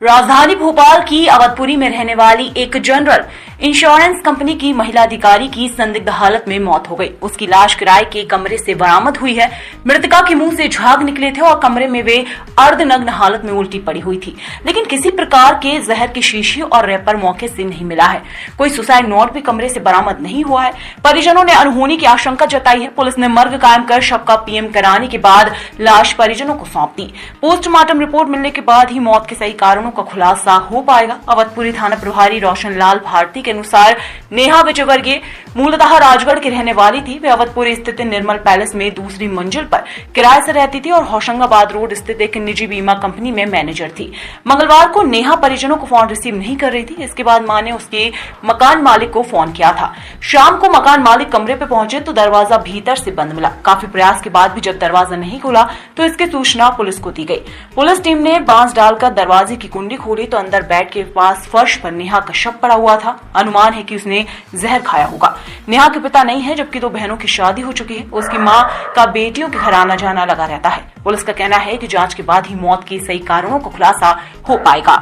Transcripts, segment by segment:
राजधानी भोपाल की अवधपुरी में रहने वाली एक जनरल इंश्योरेंस कंपनी की महिला अधिकारी की संदिग्ध हालत में मौत हो गई। उसकी लाश किराए के कमरे से बरामद हुई है। मृतका के मुंह से झाग निकले थे और कमरे में वे अर्धनग्न हालत में उल्टी पड़ी हुई थी, लेकिन किसी प्रकार के जहर की शीशी और रैपर मौके से नहीं मिला है। कोई सुसाइड नोट भी कमरे से बरामद नहीं हुआ है। परिजनों ने अनहोनी की आशंका जताई है। पुलिस ने मर्ग कायम कर शव का पीएम कराने के बाद लाश परिजनों को सौंप दी। पोस्टमार्टम रिपोर्ट मिलने के बाद ही मौत के सही कारणों का खुलासा हो पाएगा। अवधपुरी थाना प्रभारी रोशन लाल भारती के अनुसार नेहा विजयवर्गीय मूलतः राजगढ़ की रहने वाली थी। वे अवधपुरी स्थित निर्मल पैलेस में दूसरी मंजिल पर किराए से रहती थी और होशंगाबाद रोड स्थित एक निजी बीमा कंपनी में मैनेजर थी। मंगलवार को नेहा परिजनों को फोन रिसीव नहीं कर रही थी। इसके बाद मां ने उसके मकान मालिक को फोन किया था। शाम को मकान मालिक कमरे पे पहुंचे तो दरवाजा भीतर से बंद मिला। काफी प्रयास के बाद भी जब दरवाजा नहीं खुला तो इसकी सूचना पुलिस को दी गई। पुलिस टीम ने बांस डालकर दरवाजे की कुंडी खोली तो अंदर बेड के पास फर्श पर नेहा का शव पड़ा हुआ था। अनुमान है कि उसने जहर खाया होगा। नेहा के पिता नहीं है, जबकि 2 बहनों की शादी हो चुकी है। उसकी मां का बेटियों के घर आना जाना लगा रहता है। पुलिस का कहना है कि जांच के बाद ही मौत के सही कारणों का खुलासा हो पाएगा।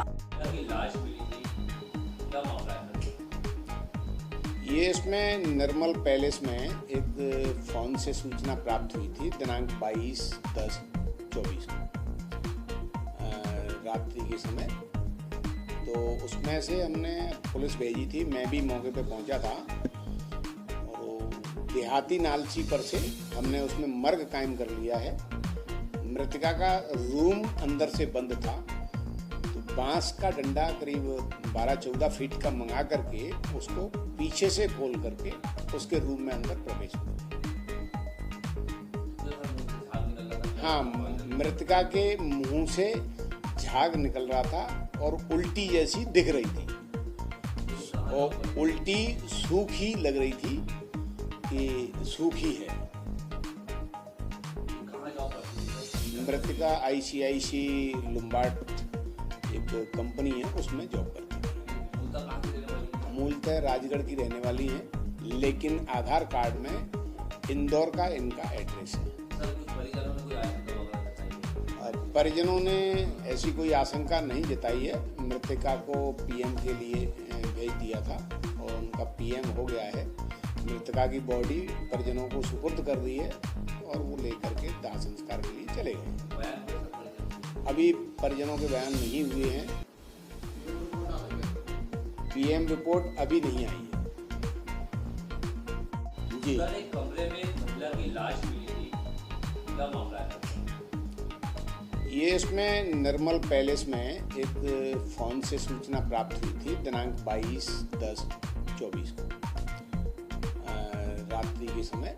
ये इसमें निर्मल पैलेस में एक फोन से सूचना प्राप्त हुई थी दिनांक 22/10/24 को रात्रि के समय। तो उसमें से हमने पुलिस भेजी थी। मैं भी मौके पे पहुंचा था और देहाती नालची पर से हमने उसमें मर्ग कायम कर लिया है। मृतका का रूम अंदर से बंद था, तो बांस का डंडा करीब 12-14 फीट का मंगा करके उसको पीछे से खोल करके उसके रूम में अंदर प्रवेश किया। हाँ, मृतका के मुंह से झाग निकल रहा था और उल्टी जैसी दिख रही थी और उल्टी सूखी लग रही थी कि सूखी है। मृतका ICIC लुम्बार्ड एक कंपनी है, उसमें जॉब करती है। मूलतः राजगढ़ की रहने वाली है, लेकिन आधार कार्ड में इंदौर का इनका एड्रेस है। परिजनों ने ऐसी कोई आशंका नहीं जताई है। मृतका को पीएम के लिए भेज दिया था और उनका पीएम हो गया है। मृतका की बॉडी परिजनों को सुपुर्द कर दी है और वो लेकर के दाह संस्कार के लिए चले गए। अभी परिजनों के बयान नहीं हुए हैं। पीएम रिपोर्ट अभी नहीं आई है। जी, कमरे में महिला की लाश मिली थी, क्या मामला है? ये इसमें निर्मल पैलेस में एक फोन से सूचना प्राप्त हुई थी दिनांक 22/10/24 को रात्रि के समय।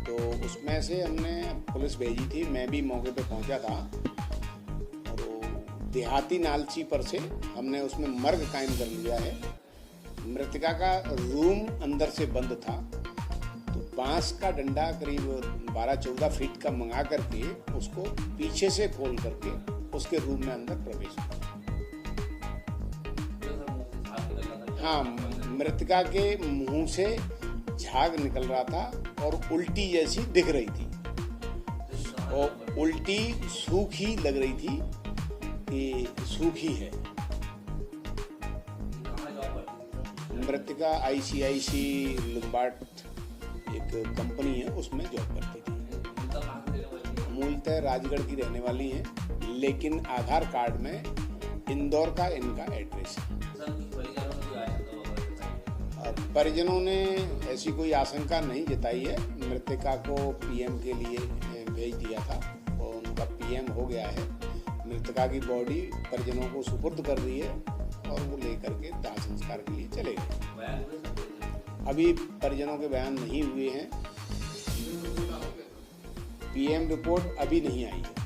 तो उसमें से हमने पुलिस भेजी थी। मैं भी मौके पे पहुंचा था और देहाती नालची पर से हमने उसमें मर्ग कायम कर लिया है। मृतका का रूम अंदर से बंद था, तो बांस का डंडा करीब 12-14 फीट का मंगा करके उसको पीछे से खोल करके उसके रूम में अंदर प्रवेश किया। हाँ, मृतका के मुंह से झाग निकल रहा था और उल्टी जैसी दिख रही थी और उल्टी सूखी लग रही थी कि सूखी है। मृतका ICIC लुम्बार्ड एक कंपनी है, उसमें जॉब करती थी। मूलतः राजगढ़ की रहने वाली है, लेकिन आधार कार्ड में इंदौर का इनका एड्रेस है। परिजनों ने ऐसी कोई आशंका नहीं जताई है। मृतका को पीएम के लिए भेज दिया था और उनका पीएम हो गया है। मृतका की बॉडी परिजनों को सुपुर्द कर दी है और वो लेकर के दाह संस्कार के लिए चले गए। अभी परिजनों के बयान नहीं हुए हैं। पीएम रिपोर्ट अभी नहीं आई है।